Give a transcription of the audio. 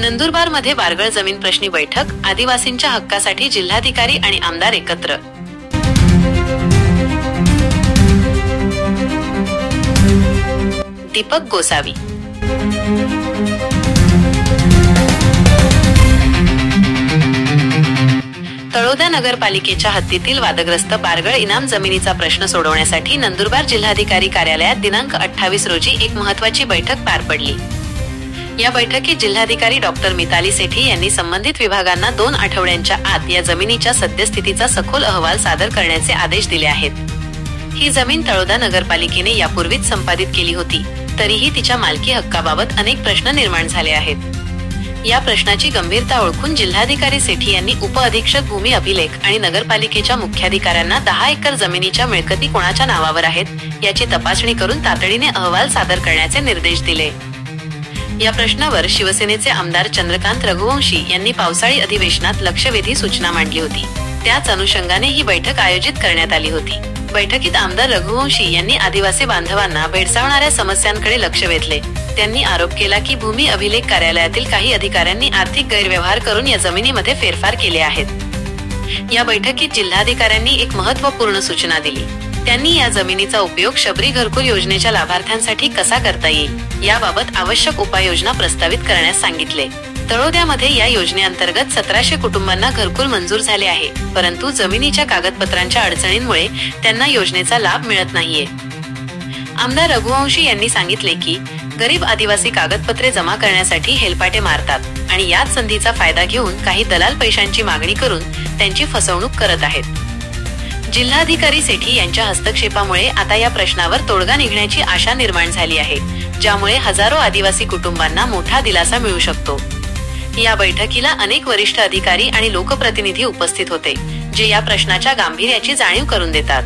नंदुरबारमध्ये बारगळ जमीन प्रश्नी बैठक, आदिवासींच्या हक्कासाठी जिल्हाधिकारी आणि आमदार एकत्र। दीपक गोसावी। तळोदा नगरपालिकेच्या हद्दीतील वादग्रस्त बारगळ इनाम जमिनीचा प्रश्न सोडवण्यासाठी नंदुरबार जिल्हाधिकारी कार्यालयात दिनांक 28 रोजी एक महत्त्वाची बैठक पार पडली। या बैठकीत जिल्हाधिकारी डॉक्टर मिताली सेठी यांनी संबंधित विभागांना 2 आठवड्यांच्या आत या जमिनीच्या सद्यस्थितीचा सखोल अहवाल सादर करण्याचे आदेश दिले आहेत। ही जमीन तळोदा नगरपालिकेने यापूर्वीच संपादित केली होती, तरीही तिच्या मालकी हक्काबाबत अनेक प्रश्न निर्माण झाले आहेत। या प्रश्नाची गंभीरता ओळखून जिल्हाधिकारी सेठी यांनी उपअधीक्षक भूमी अभिलेख आणि नगरपालिकेच्या मुख्याधिकाऱ्यांना 10 एकर जमिनीच्या मिळकती कोणाच्या नावावर आहेत याची तपासणी करून तातडीने अहवाल सादर करण्याचे निर्देश दिले। या प्रश्नावर शिवसेनेचे आमदार चंद्रकांत रघुवंशी यांनी पावसाळी अधिवेशनात लक्षवेधी सूचना मांडली होती। त्याच अनुषंगाने ही बैठक आयोजित करण्यात आली होती। बैठकीत आमदार रघुवंशी यांनी आदिवासी बांधवांना भेडसावणाऱ्या समस्यांकडे लक्ष वेधले। त्यांनी आरोप केला की भूमी अभिलेख कार्यालयातील काही अधिकाऱ्यांनी आर्थिक गैरव्यवहार करून या जमिनीमध्ये फेरफार केले आहेत। या बैठकीत जिल्हाधिकाऱ्यांनी एक महत्त्वपूर्ण सूचना दिली। त्यांनी या जमिनीचा उपयोग शबरी घरकुल योजनेच्या लाभार्थ्यांसाठी कसा करता येईल याबाबत आवश्यक उपाययोजना प्रस्तावित करण्यास सांगितले। तळोद्यामध्ये या योजनेअंतर्गत 1700 कुटुंबांना घरकुल मंजूर झाले आहे, परंतु जमिनीच्या कागदपत्रांच्या अडचणींमुळे त्यांना योजनेचा लाभ मिळत नाहीये। आमदार रघुवंशी यांनी सांगितले की गरीब आदिवासी कागदपत्रे जमा करण्यासाठी हेलपाटे मारतात आणि याच संधीचा फायदा घेऊन काही दलाल पैशांची मागणी करून त्यांची फसवणूक करत आहेत। जिल्हाधिकारी सेठी यांच्या हस्तक्षेपामुळे आता या प्रश्नावर तोडगा निघण्याची आशा निर्माण झाली आहे, ज्यामुळे हजारो आदिवासी कुटुंबांना मोठा दिलासा मिळू शकतो। या बैठकीला अनेक वरिष्ठ अधिकारी आणि लोकप्रतिनिधी उपस्थित होते, जे या प्रश्नाच्या गांभीर्याची जाणीव करून देतात।